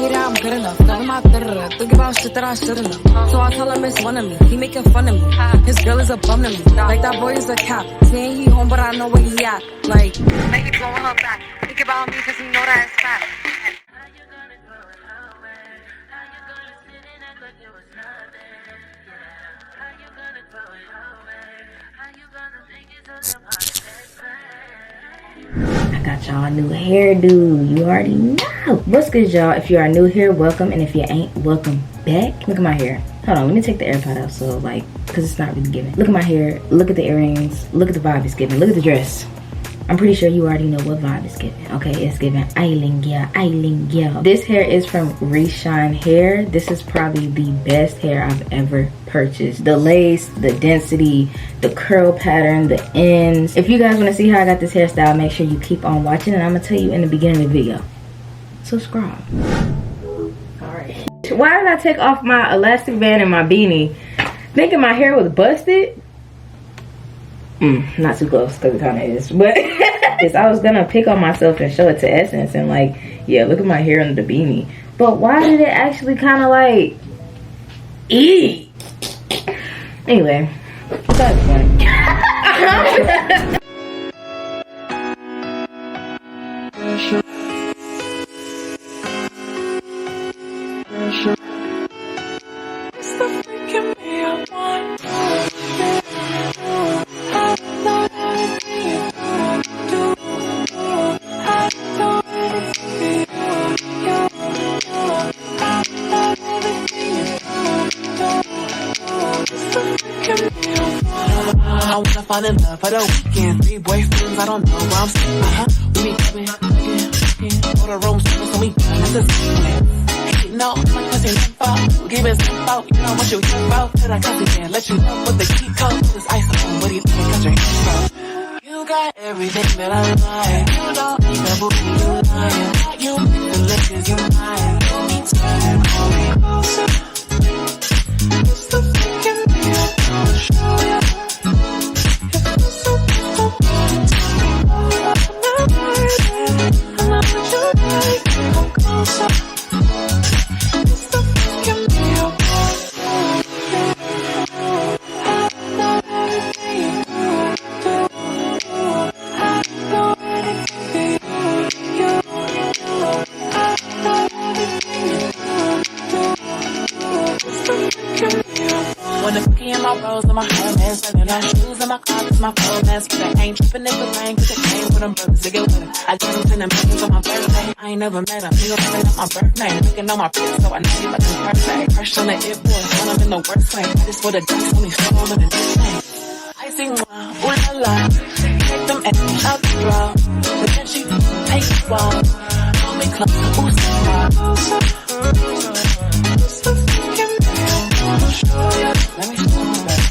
hate it, I'm good enough. Got my think about shit that I shouldn't have. So I tell him it's one of me. He making fun of me. His girl is a bum to me. Like that boy is a cap. Saying he home, but I know where he at. Like, maybe blowing her back. Think about me, cause he know that it's fat. I got y'all a new hairdo. You already know. What's good, y'all? If you are new here, welcome. And if you ain't, welcome back. Look at my hair. Hold on, let me take the AirPod out so like, cause it's not really giving. Look at my hair. Look at the earrings. Look at the vibe it's giving. Look at the dress. I'm pretty sure you already know what vibe it's giving. Okay, it's giving island girl. This hair is from ReshineHair. This is probably the best hair I've ever purchased. The lace, the density, the curl pattern, the ends. If you guys want to see how I got this hairstyle, make sure you keep on watching, and I'm gonna tell you in the beginning of the video. Subscribe. Alright. Why did I take off my elastic band and my beanie thinking my hair was busted? Not too close because it kind of is, but I was gonna pick on myself and show it to Essence and like, yeah, look at my hair under the beanie. But why did it actually kind of like eat? Anyway, that's funny. I wanna fall in love for the weekend. 3 boyfriends, I don't know where I'm staying. We be coming, all the rooms, so we that's a secret. No, my cousin info, give it some out. You know what you hear about? Till I come again, let you know what the key code is. Ice on, what do you think? Got your hands up. You got everything that I like. You don't need a booty, you lying. You make the liquors, you lying. You need time, closer. It's the freaking me, I wanna show you. And my Hermes, and my shoes and my clothes, my phone ass, but I ain't tripping if it rain, cause it came with them brothers to get with it. I got them to them bitches on my birthday. I ain't never met them, nigga playing on my birthday. Looking on my wrist, so I know you like the perfect. Crush on the it boy, when I'm in the worst way. Just for the dice, only soul in the display. I sing, ooh la la, take them eggs out the draw. But then she take the ball. Call me close, ooh, so let me show you that.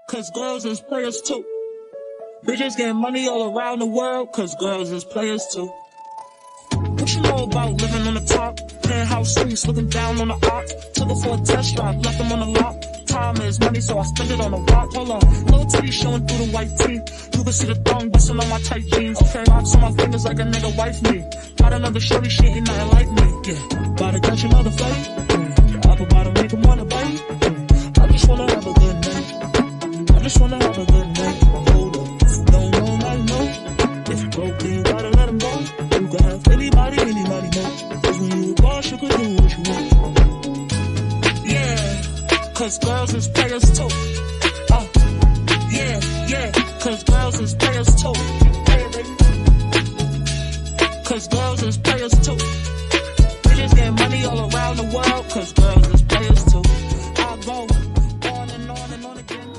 Cause girls is players too. Bitches getting money all around the world, cause girls is players too. What you know about living on the top? Penthouse suites, looking down on the arch. Took her for a test drive, left them on the lot. Time is money, so I spend it on a watch. Hold on, little titty showing through the white tee. You can see the thong busting on my tight jeans. Okay, locks on my fingers like a nigga wife me. Got another shorty, she ain't nothing like me. Yeah, about to catch another fight. Yeah, apple bottom make him wanna bite. Yeah, I just wanna have a good night. I just wanna have a good night. Hold up, don't know, I know. If you broke, then you gotta let him go. You can have anybody know. Cause when you go cause girls is players too. Yeah, cause girls is players too. Cause girls is players too. Bitches get money all around the world, cause girls is players too. I go on and on and on again.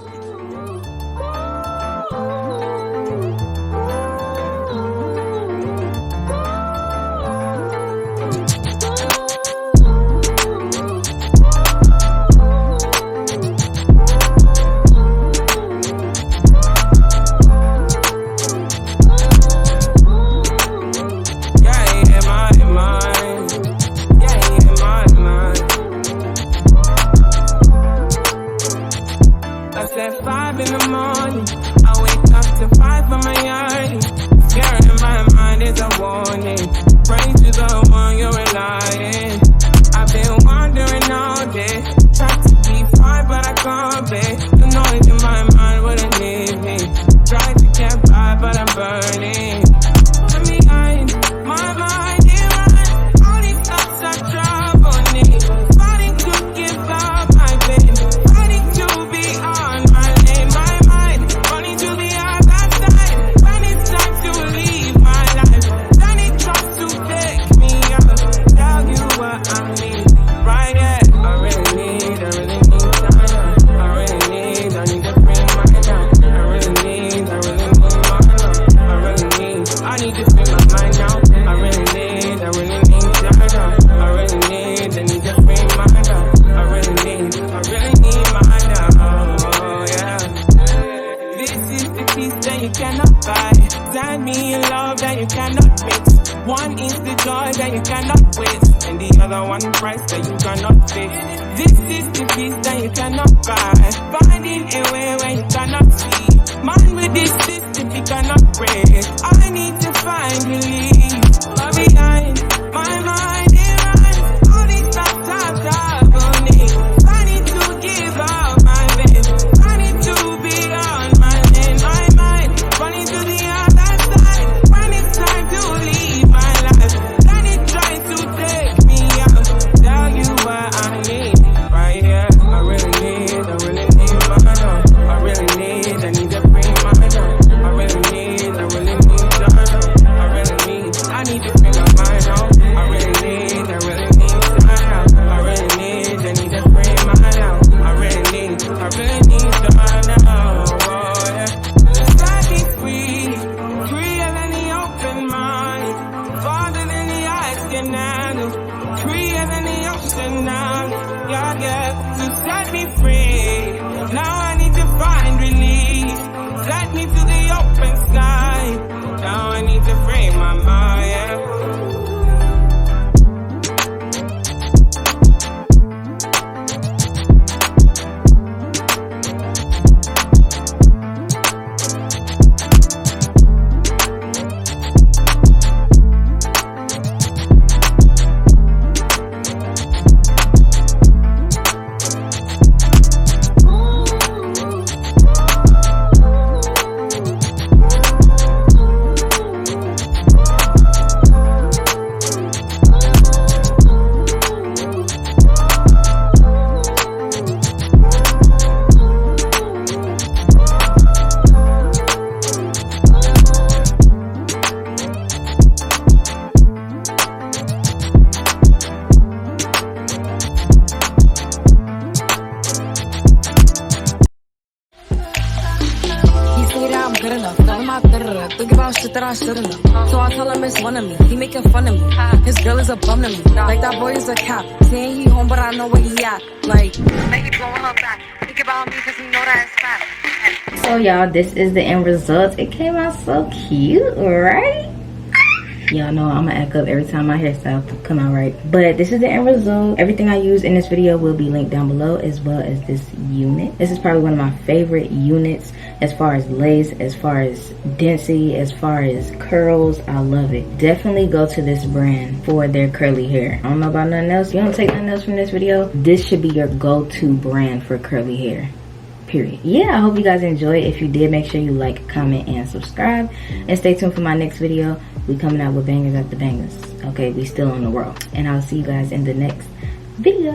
Think about shit that I shouldn't have. So I tell him it's one of me. He making fun of me. His girl is a bum to me. Like that boy is a cap. Saying he home, but I know where he at. Like, maybe blowing her back. Think about me because he know that it's fat. So y'all, this is the end result. It came out so cute, right? Y'all know I'm gonna act up every time my hairstyle come out right. But this is the end result. Everything I use in this video will be linked down below, as well as this unit. This is probably one of my favorite units as far as lace, as far as density, as far as curls. I love it. Definitely go to this brand for their curly hair. I don't know about nothing else. You don't take nothing else from this video. This should be your go-to brand for curly hair. Period. Yeah, I hope you guys enjoyed. If you did, make sure you like, comment, and subscribe. And stay tuned for my next video. We coming out with bangers after bangers. Okay, we still on the roll. And I'll see you guys in the next video.